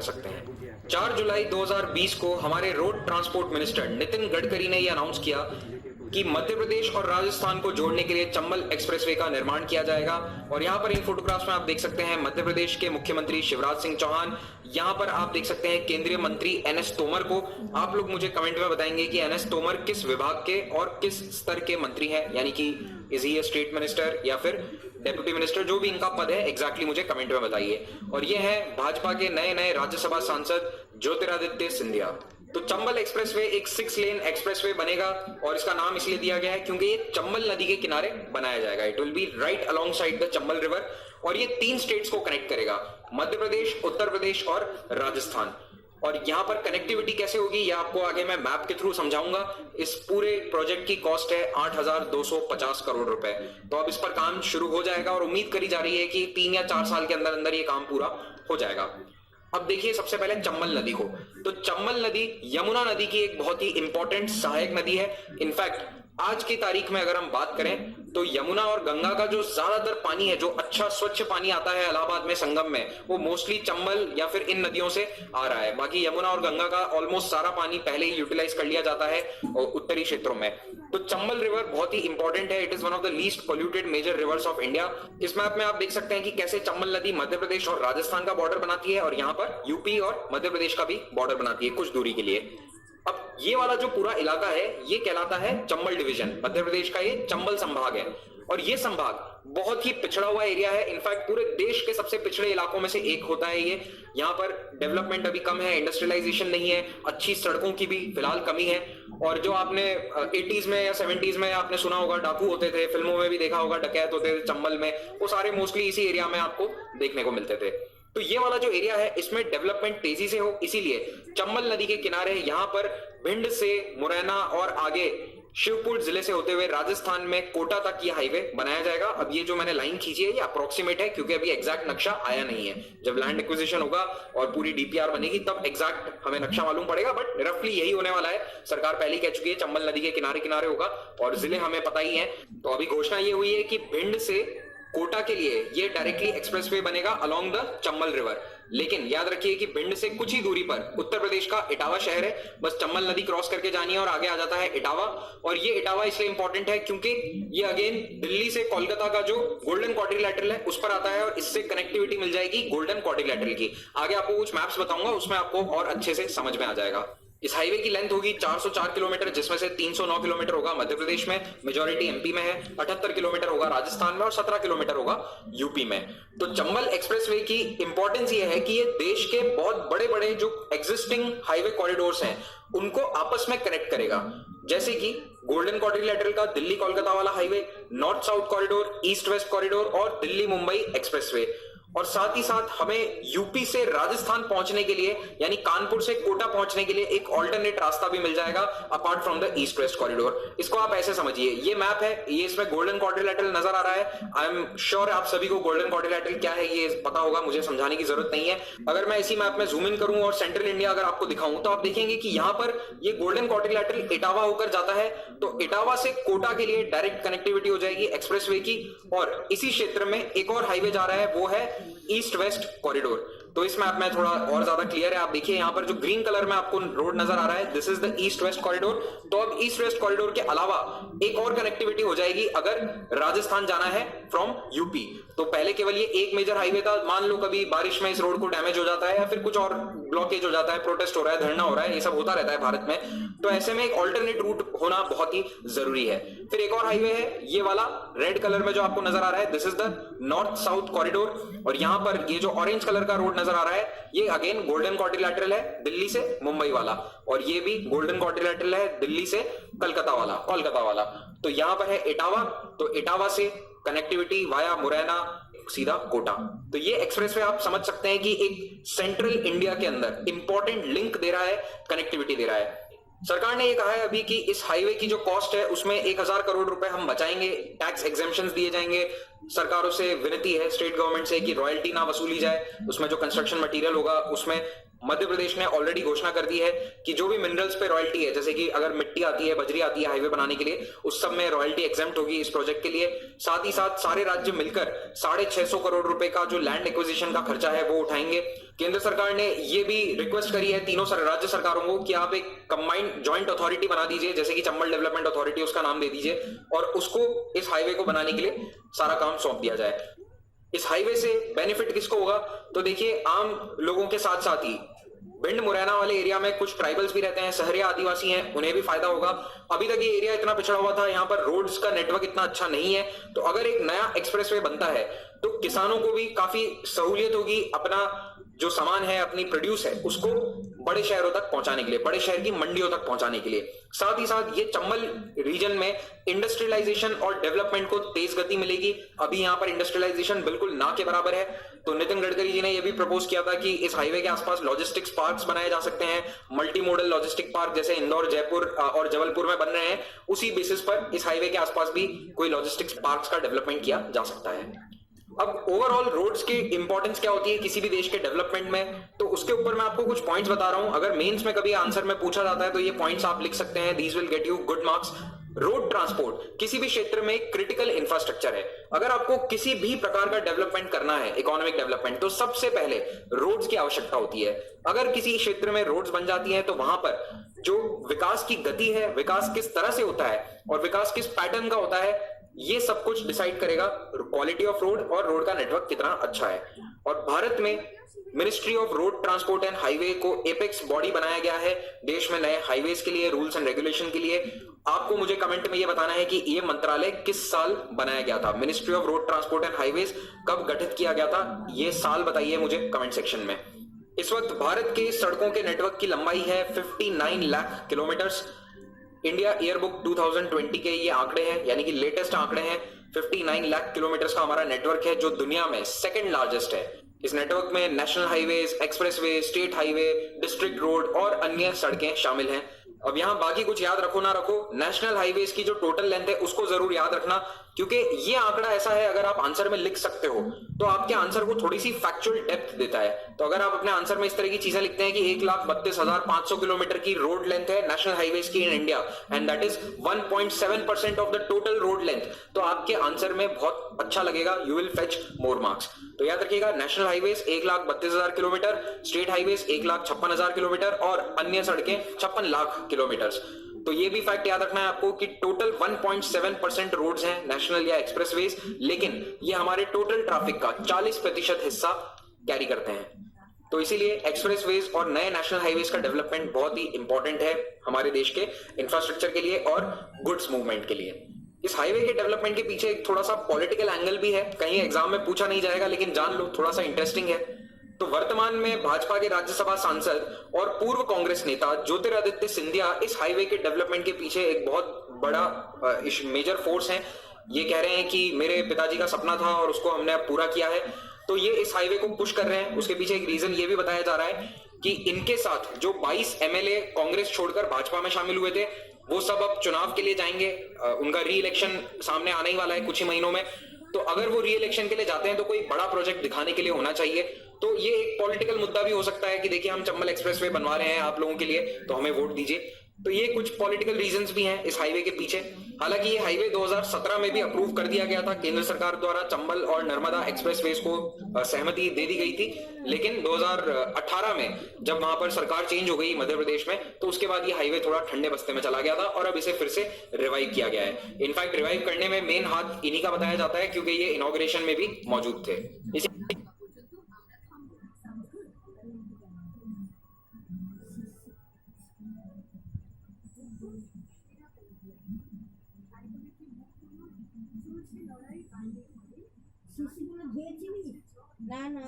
सकते हैं। 4 जुलाई 2020 को हमारे road transport minister Nitin Gadkari ने यह अनाउंस किया कि मध्य प्रदेश और राजस्थान को जोड़ने के लिए चंबल एक्सप्रेसवे का निर्माण किया जाएगा। और यहाँ पर इन फोटोग्राफ्स में आप देख सकते हैं मध्य प्रदेश के मुख्यमंत्री शिवराज सिंह चौहान, यहाँ पर आप देख सकते हैं केंद्रीय मंत्री एनएस तोमर को। आप लोग मुझे कमेंट में बताएंगे कि एनएस तोमर किस विभाग के और किस स्तर के मंत्री हैं, यानी कि इज ही स्टेट मिनिस्टर या फिर डेप्यूटी मिनिस्टर, जो भी इनका पद है एग्जैक्टली मुझे कमेंट में बताइए। और ये है भाजपा के नए नए राज्यसभा सांसद ज्योतिरादित्य सिंधिया। तो चंबल एक्सप्रेसवे एक 6 लेन एक्सप्रेसवे बनेगा और इसका नाम इसलिए दिया गया है क्योंकि ये चंबल नदी के किनारे बनाया जाएगा। It will be right along side the Chambal river और ये 3 स्टेट्स को कनेक्ट करेगा, मध्य प्रदेश, उत्तर प्रदेश और राजस्थान। और यहाँ पर कनेक्टिविटी कैसे होगी ये आपको आगे मैं मैप के थ्रू समझाऊंगा। इस पूरे प्रोजेक्ट की कॉस्ट है 8,250 करोड़ रुपए। तो अब इस पर काम शुरू हो जाएगा और उम्मीद करी जा रही है कि 3 या 4 साल के अंदर अंदर ये काम पूरा हो जाएगा। अब देखिए सबसे पहले चंबल नदी को। तो चंबल नदी यमुना नदी की एक बहुत ही इंपॉर्टेंट सहायक नदी है। इनफैक्ट आज की तारीख में अगर हम बात करें तो यमुना और गंगा का जो ज्यादातर पानी है, जो अच्छा स्वच्छ पानी आता है इलाहाबाद में संगम में, वो मोस्टली चंबल या फिर इन नदियों से आ रहा है। बाकी यमुना और गंगा का ऑलमोस्ट सारा पानी पहले ही यूटिलाइज कर लिया जाता है उत्तरी क्षेत्रों में। तो चंबल रिवर बहुत ही इंपॉर्टेंट है। It is one of the least polluted major rivers of India. इस मैप में आप देख सकते हैं कि कैसे चंबल नदी मध्य प्रदेश और राजस्थान का बॉर्डर बनाती है और यहाँ पर यूपी और मध्य प्रदेश का भी बॉर्डर बनाती है कुछ दूरी के लिए। अब ये वाला जो पूरा इलाका है ये कहलाता है चंबल डिवीजन। मध्य प्रदेश का ये चंबल संभाग है और ये संभाग बहुत ही पिछड़ा हुआ एरिया है। इनफैक्ट पूरे देश के सबसे पिछड़े इलाकों में से एक होता है ये। यहाँ पर डेवलपमेंट अभी कम है, इंडस्ट्रियलाइजेशन नहीं है, अच्छी सड़कों की भी फिलहाल कमी है। और जो आपने 80s में या 70s में आपने सुना होगा डाकू होते थे, फिल्मों में भी देखा होगा डकैत होते थे चंबल में, वो सारे मोस्टली इसी एरिया में आपको देखने को मिलते थे। तो ये वाला जो एरिया है इसमें डेवलपमेंट तेजी से हो, इसीलिए चंबल नदी के किनारे यहाँ पर भिंड से मुरैना और आगे शिवपुर जिले से होते हुए राजस्थान में कोटा तक ये हाईवे बनाया जाएगा। अब ये जो मैंने लाइन खींची है ये अप्रोक्सीमेट है क्योंकि अभी एग्जैक्ट नक्शा आया नहीं है। जब लैंड एक्विजिशन होगा और पूरी डीपीआर बनेगी तब एग्जैक्ट हमें नक्शा मालूम पड़ेगा, बट रफली यही होने वाला है। सरकार पहले ही कह चुकी है चंबल नदी के किनारे किनारे होगा और जिले हमें पता ही है। तो अभी घोषणा ये हुई है कि भिंड से कोटा के लिए ये डायरेक्टली एक्सप्रेसवे बनेगा अलोंग द चंबल रिवर। लेकिन याद रखिए कि भिंड से कुछ ही दूरी पर उत्तर प्रदेश का इटावा शहर है, बस चंबल नदी क्रॉस करके जानी है और आगे आ जाता है इटावा। और ये इटावा इसलिए इंपॉर्टेंट है क्योंकि ये अगेन दिल्ली से कोलकाता का जो गोल्डन क्वाड्रिलैटरल है उस पर आता है और इससे कनेक्टिविटी मिल जाएगी गोल्डन क्वाड्रिलैटरल की। आगे आपको कुछ मैप्स बताऊंगा, उसमें आपको और अच्छे से समझ में आ जाएगा। इस हाईवे की लेंथ होगी 404 किलोमीटर, जिसमें से 309 किलोमीटर होगा मध्य प्रदेश में, मेजॉरिटी एमपी में है, 78 किलोमीटर होगा राजस्थान में और 17 किलोमीटर होगा यूपी में। तो चंबल एक्सप्रेसवे की इंपॉर्टेंस ये है कि ये देश के बहुत बड़े बड़े जो एग्जिस्टिंग हाईवे कॉरिडोर्स हैं उनको आपस में कनेक्ट करेगा। जैसे कि गोल्डन क्वाड्रिलैटरल का दिल्ली कोलकाता वाला highway, north south corridor, east west corridor और दिल्ली मुंबई एक्सप्रेसवे। और साथ ही साथ हमें यूपी से राजस्थान पहुंचने के लिए यानी कानपुर से कोटा पहुंचने के लिए एक ऑल्टरनेट रास्ता भी मिल जाएगा apart from the east west corridor. इसको आप ऐसे समझिए, ये मैप है, ये इसमें गोल्डन क्वाड्रिलैटरल नजर आ रहा है। आई एम श्योर आप सभी को गोल्डन क्वाड्रिलैटरल क्या है ये पता होगा, मुझे समझाने की जरूरत नहीं है। अगर मैं इसी मैप में जूम इन करूं और सेंट्रल इंडिया अगर आपको दिखाऊं तो आप देखेंगे कि यहाँ पर ये गोल्डन क्वाड्रिलैटरल इटावा होकर जाता है। तो इटावा से कोटा के लिए डायरेक्ट कनेक्टिविटी हो जाएगी एक्सप्रेसवे की। और इसी क्षेत्र में एक और हाईवे जा रहा है, वो है ईस्ट वेस्ट कॉरिडोर। तो इस मैप में थोड़ा और ज्यादा क्लियर है। आप देखिए यहाँ पर जो ग्रीन कलर में आपको रोड नजर आ रहा है, this is the east west corridor. तो अब ईस्ट वेस्ट कॉरिडोर के अलावा एक और कनेक्टिविटी हो जाएगी अगर राजस्थान जाना है फ्रॉम यूपी। तो पहले केवल ये एक मेजर हाईवे था, मान लो कभी बारिश में इस रोड को डैमेज हो जाता है या फिर कुछ और ब्लॉकेज हो जाता है, प्रोटेस्ट हो रहा है, धरना हो रहा है, ये सब होता रहता है भारत में। तो ऐसे में एक ऑल्टरनेट रूट होना बहुत ही जरूरी है। फिर एक और हाईवे है ये वाला रेड कलर में जो आपको नजर आ रहा है, this is the north south corridor. और यहाँ पर ये जो ऑरेंज कलर का रोड नजर आ रहा है ये अगेन गोल्डन क्वाड्रिलैटरल है, दिल्ली से मुंबई वाला। और ये भी गोल्डन क्वाड्रिलैटरल है, दिल्ली से कोलकाता वाला। तो यहाँ पर है इटावा, तो इटावा से कनेक्टिविटी वाया मुरैना सीधा कोटा। तो ये एक्सप्रेसवे आप समझ सकते हैं कि एक सेंट्रल इंडिया के अंदर इंपॉर्टेंट लिंक दे रहा है, कनेक्टिविटी दे रहा है। सरकार ने ये कहा है अभी कि इस हाईवे की जो कॉस्ट है उसमें 1000 करोड़ रुपए हम बचाएंगे, टैक्स एग्जेम्पशंस दिए जाएंगे। सरकारों से विनती है स्टेट गवर्नमेंट से कि रॉयल्टी ना वसूली जाए, उसमें जो कंस्ट्रक्शन मटेरियल होगा उसमें मध्य प्रदेश ने ऑलरेडी घोषणा कर दी है कि जो भी मिनरल्स पे रॉयल्टी है, जैसे कि अगर मिट्टी आती है, बजरी आती है हाईवे बनाने के लिए, उस सब में रॉयल्टी एग्जेम्प्ट होगी इस प्रोजेक्ट के लिए। साथ ही साथ सारे राज्य मिलकर 650 करोड़ रुपए का जो लैंड एक्विजिशन का खर्चा है वो उठाएंगे। केंद्र सरकार ने ये भी रिक्वेस्ट करी है तीनों राज्य सरकारों को कि आप एक कंबाइंड जॉइंट अथॉरिटी बना दीजिए, जैसे कि चंबल डेवलपमेंट अथॉरिटी उसका नाम दे दीजिए, और उसको इस हाईवे को बनाने के लिए सारा काम सौंप दिया जाए। इस हाईवे से बेनिफिट किसको होगा? तो देखिए, आम लोगों के साथ साथ ही भिंड मुरैना वाले एरिया में कुछ ट्राइबल्स भी रहते हैं, सहरिया आदिवासी हैं, उन्हें भी फायदा होगा। अभी तक ये एरिया इतना पिछड़ा हुआ था, यहाँ पर रोड्स का नेटवर्क इतना अच्छा नहीं है, तो अगर एक नया एक्सप्रेसवे बनता है तो किसानों को भी काफी सहूलियत होगी अपना जो सामान है, अपनी प्रोड्यूस है, उसको बड़े शहरों तक पहुंचाने के लिए, बड़े शहर की मंडियों तक पहुंचाने के लिए। साथ ही साथ ये चंबल रीजन में इंडस्ट्रियलाइजेशन और डेवलपमेंट को तेज गति मिलेगी। अभी यहाँ पर इंडस्ट्रियलाइजेशन बिल्कुल ना के बराबर है। तो नितिन गडकरी जी ने यह भी प्रपोज किया था कि इस हाईवे के आसपास लॉजिस्टिक्स पार्क्स बनाए जा सकते हैं, मल्टी मॉडल लॉजिस्टिक पार्क जैसे इंदौर, जयपुर और जबलपुर में बन रहे हैं, उसी बेसिस पर इस हाईवे के आसपास भी कोई लॉजिस्टिक्स पार्क्स का डेवलपमेंट किया जा सकता है। अब ओवरऑल रोड्स की इंपॉर्टेंस क्या होती है किसी भी देश के डेवलपमेंट में, तो उसके ऊपर मैं आपको कुछ पॉइंट्स बता रहा हूं। अगर मेंस में कभी आंसर में पूछा जाता है तो ये पॉइंट्स आप लिख सकते हैं, these will get you good marks. Road transport किसी भी क्षेत्र में क्रिटिकल इंफ्रास्ट्रक्चर है। अगर आपको किसी भी प्रकार का डेवलपमेंट करना है, इकोनॉमिक डेवलपमेंट, तो सबसे पहले रोड्स की आवश्यकता होती है। अगर किसी क्षेत्र में रोड्स बन जाती हैं तो वहां पर जो विकास की गति है, विकास किस तरह से होता है और विकास किस पैटर्न का होता है, ये सब कुछ डिसाइड करेगा क्वालिटी ऑफ रोड और रोड का नेटवर्क कितना अच्छा है। और भारत में ministry of road transport and highway को एपेक्स बॉडी बनाया गया है देश में नए हाईवेज के लिए, रूल्स एंड रेगुलेशन के लिए। आपको मुझे कमेंट में ये बताना है कि ये मंत्रालय किस साल बनाया गया था, ministry of road transport and highways कब गठित किया गया था, ये साल बताइए मुझे कमेंट सेक्शन में। इस वक्त भारत के सड़कों के नेटवर्क की लंबाई है 59 लाख किलोमीटर्स। इंडिया एयरबुक 2020 के ये आंकड़े हैं, यानी कि लेटेस्ट आंकड़े हैं। 59 लाख किलोमीटर का हमारा नेटवर्क है, जो दुनिया में सेकंड लार्जेस्ट है। इस नेटवर्क में national highways, expressway, state highway, district road और अन्य सड़कें शामिल हैं। अब यहां बाकी कुछ याद रखो ना रखो, नेशनल हाईवेज की जो टोटल लेंथ है उसको जरूर याद रखना, क्योंकि ये आंकड़ा ऐसा है अगर आप आंसर में लिख सकते हो तो आपके आंसर को थोड़ी सी फैक्चुअल डेप्थ देता है। तो अगर आप अपने आंसर में इस तरह की चीजें लिखते हैं कि 1,32,500 किलोमीटर की रोड लेंथ है नेशनल हाईवेज की in India and that is 1.7% of the total road length, तो आपके आंसर में बहुत अच्छा लगेगा, you will fetch more marks. तो याद रखिएगा, national highways 1,32,000 kilometre, state highways 1,56,000 kilometre और अन्य सड़कें 56 लाख किलोमीटर। तो ये भी फैक्ट याद रखना है आपको कि टोटल 1.7% रोड्स हैं नेशनल या एक्सप्रेसवेज, लेकिन ये हमारे टोटल ट्रैफिक का 40% हिस्सा कैरी करते हैं। तो इसीलिए एक्सप्रेसवेज और नए नेशनल हाईवेज का डेवलपमेंट बहुत ही इंपॉर्टेंट है हमारे देश के इंफ्रास्ट्रक्चर के लिए और गुड्स मूवमेंट के लिए। इस हाईवे के डेवलपमेंट के पीछे एक थोड़ा सा पॉलिटिकल एंगल भी है, कहीं एग्जाम में पूछा नहीं जाएगा लेकिन जान लो, थोड़ा सा इंटरेस्टिंग है। तो वर्तमान में भाजपा के राज्यसभा सांसद और पूर्व कांग्रेस नेता ज्योतिरादित्य सिंधिया इस हाईवे के डेवलपमेंट के पीछे एक बहुत बड़ा मेजर फोर्स है। ये कह रहे हैं कि मेरे पिताजी का सपना था और उसको हमने अब पूरा किया है, तो ये इस हाईवे को पुश कर रहे हैं। उसके पीछे एक रीजन ये भी बताया जा रहा है कि इनके साथ जो 22 एमएलए कांग्रेस छोड़कर भाजपा में शामिल हुए थे, वो सब अब चुनाव के लिए जाएंगे। उनका री इलेक्शन सामने आने ही वाला है कुछ ही महीनों में, तो अगर वो री इलेक्शन के लिए जाते हैं तो कोई बड़ा प्रोजेक्ट दिखाने के लिए होना चाहिए। तो ये एक पॉलिटिकल मुद्दा भी हो सकता है कि देखिए हम चंबल एक्सप्रेसवे बनवा रहे हैं आप लोगों के लिए, तो हमें वोट दीजिए। तो ये कुछ पॉलिटिकल रीजंस भी हैं इस हाईवे के पीछे। हालांकि ये हाईवे 2017 में भी अप्रूव कर दिया गया था केंद्र सरकार द्वारा, चंबल और नर्मदा एक्सप्रेसवेज को सहमति दे दी गई थी, लेकिन 2018 में जब वहां पर सरकार चेंज हो गई मध्य प्रदेश में, तो उसके बाद ये हाईवे थोड़ा ठंडे बस्ते में चला गया था और अब इसे फिर से रिवाइव किया गया है। इनफैक्ट रिवाइव करने में मेन हाथ इन्हीं का बताया जाता है क्योंकि ये इनॉग्रेशन में भी मौजूद थे। শিশুগুলো ধুয়েছিলি? না না